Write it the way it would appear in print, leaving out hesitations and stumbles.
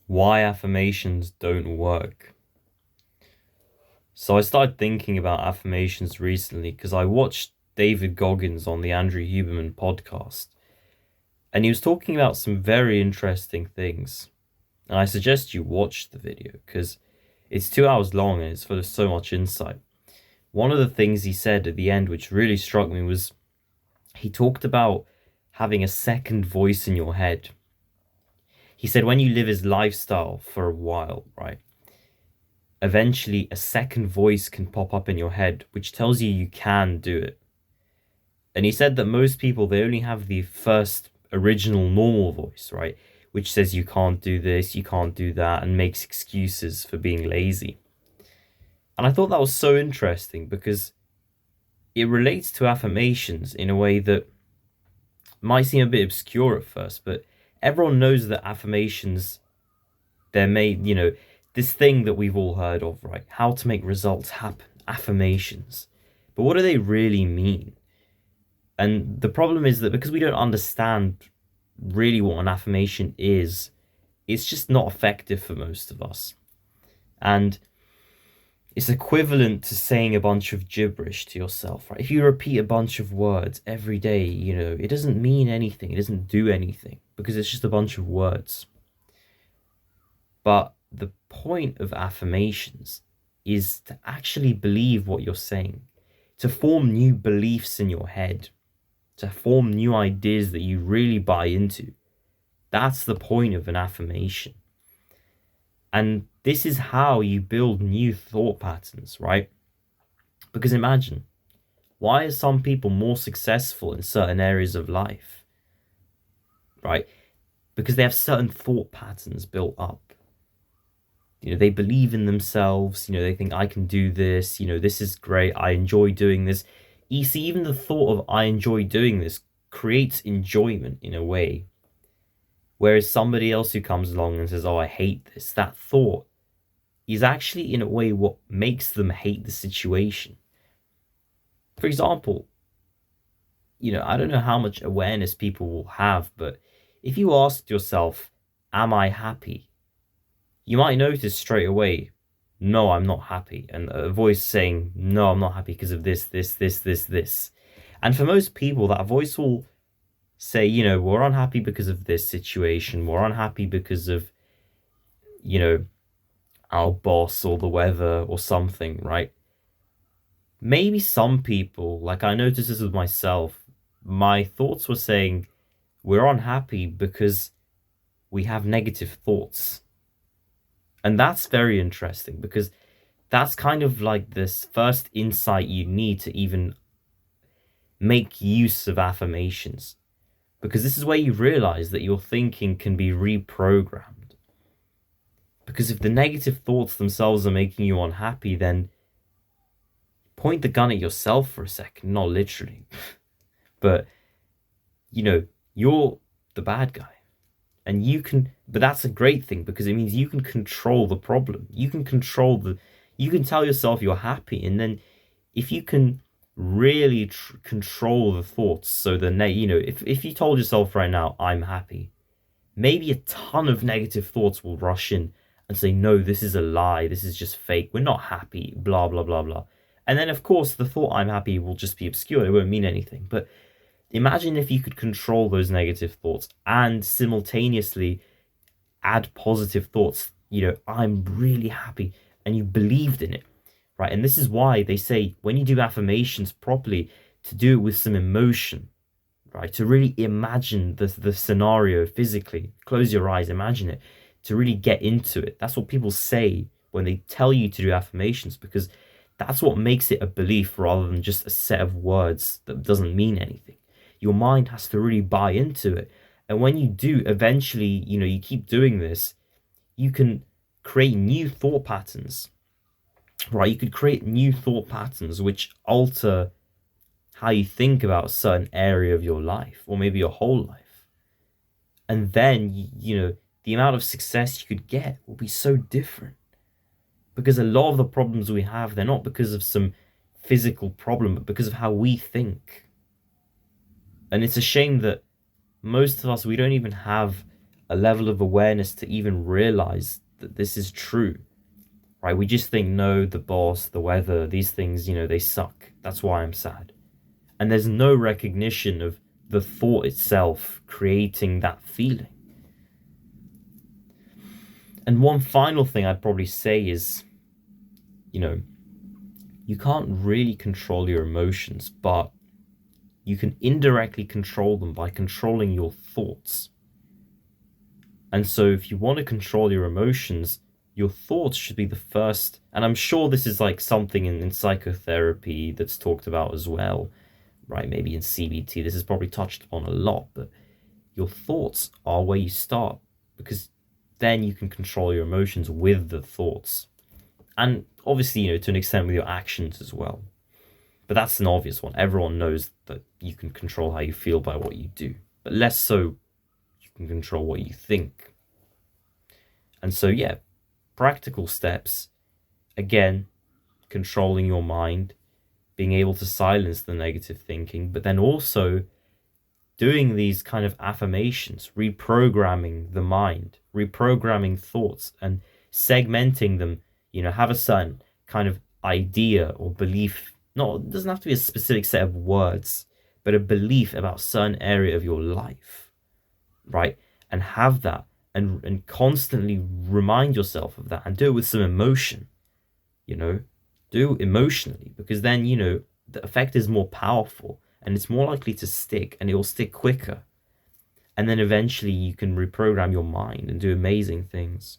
Why affirmations don't work. So I started thinking about affirmations recently because I watched David Goggins on the Andrew Huberman podcast, and he was talking about some very interesting things. And I suggest you watch the video because it's 2 hours long and it's full of so much insight. One of the things he said at the end, which really struck me, was he talked about having a second voice in your head. He said when you live his lifestyle for a while, right? Eventually a second voice can pop up in your head which tells you you can do it. And he said that most people, they only have the first original normal voice, right, which says you can't do this, you can't do that, and makes excuses for being lazy. And I thought that was so interesting because it relates to affirmations in a way that might seem a bit obscure at first, but everyone knows that affirmations, they're made, this thing that we've all heard of, right? How to make results happen, affirmations. But what do they really mean? And the problem is that because we don't understand really what an affirmation is, it's just not effective for most of us. And it's equivalent to saying a bunch of gibberish to yourself, right? If you repeat a bunch of words every day, it doesn't mean anything, it doesn't do anything because it's just a bunch of words. But the point of affirmations is to actually believe what you're saying, to form new beliefs in your head, to form new ideas that you really buy into. That's the point of an affirmation. And this is how you build new thought patterns, right? Because imagine, why are some people more successful in certain areas of life, right? Because they have certain thought patterns built up. They believe in themselves, they think I can do this, this is great, I enjoy doing this. You see, even the thought of I enjoy doing this creates enjoyment in a way. Whereas somebody else who comes along and says, oh, I hate this, that thought is actually in a way what makes them hate the situation. For example, I don't know how much awareness people will have, but if you asked yourself, am I happy? You might notice straight away, no, I'm not happy. And a voice saying, no, I'm not happy because of this, this, this, this, this. And for most people, that voice will say, we're unhappy because of this situation. We're unhappy because of, our boss or the weather or something, right? Maybe some people, like I noticed this with myself, my thoughts were saying, we're unhappy because we have negative thoughts. And that's very interesting because that's kind of like this first insight you need to even make use of affirmations. Because this is where you realize that your thinking can be reprogrammed. Because if the negative thoughts themselves are making you unhappy, then point the gun at yourself for a second, not literally. But, you're the bad guy. And but that's a great thing because it means you can control the problem. You can you can tell yourself you're happy. And then if you can really control the thoughts, so if you told yourself right now, I'm happy, maybe a ton of negative thoughts will rush in and say, no, this is a lie. This is just fake. We're not happy, blah, blah, blah, blah. And then, of course, the thought I'm happy will just be obscure. It won't mean anything. But imagine if you could control those negative thoughts and simultaneously add positive thoughts. I'm really happy, and you believed in it, right? And this is why they say when you do affirmations properly, to do it with some emotion, right? To really imagine the scenario physically, close your eyes, imagine it, to really get into it. That's what people say when they tell you to do affirmations, because that's what makes it a belief rather than just a set of words that doesn't mean anything. Your mind has to really buy into it. And when you do, eventually, you keep doing this, you can create new thought patterns, right? You could create new thought patterns which alter how you think about a certain area of your life, or maybe your whole life. And then, the amount of success you could get will be so different. Because a lot of the problems we have, they're not because of some physical problem, but because of how we think. And it's a shame that most of us, we don't even have a level of awareness to even realize that this is true, right? We just think, no, the boss, the weather, these things, they suck. That's why I'm sad. And there's no recognition of the thought itself creating that feeling. And one final thing I'd probably say is, you know, you can't really control your emotions, but you can indirectly control them by controlling your thoughts. And so if you want to control your emotions, your thoughts should be the first. And I'm sure this is like something in psychotherapy that's talked about as well, right? Maybe in CBT, this is probably touched upon a lot, but your thoughts are where you start, because then you can control your emotions with the thoughts. And obviously, to an extent with your actions as well. But that's an obvious one. Everyone knows that you can control how you feel by what you do, but less so you can control what you think. And so, yeah, practical steps, again, controlling your mind, being able to silence the negative thinking, but then also doing these kind of affirmations, reprogramming the mind, reprogramming thoughts, and segmenting them, have a certain kind of idea or belief. It doesn't have to be a specific set of words, but a belief about a certain area of your life, right? And have that and constantly remind yourself of that, and do it with some emotion, do it emotionally, because then, the effect is more powerful and it's more likely to stick, and it will stick quicker. And then eventually you can reprogram your mind and do amazing things.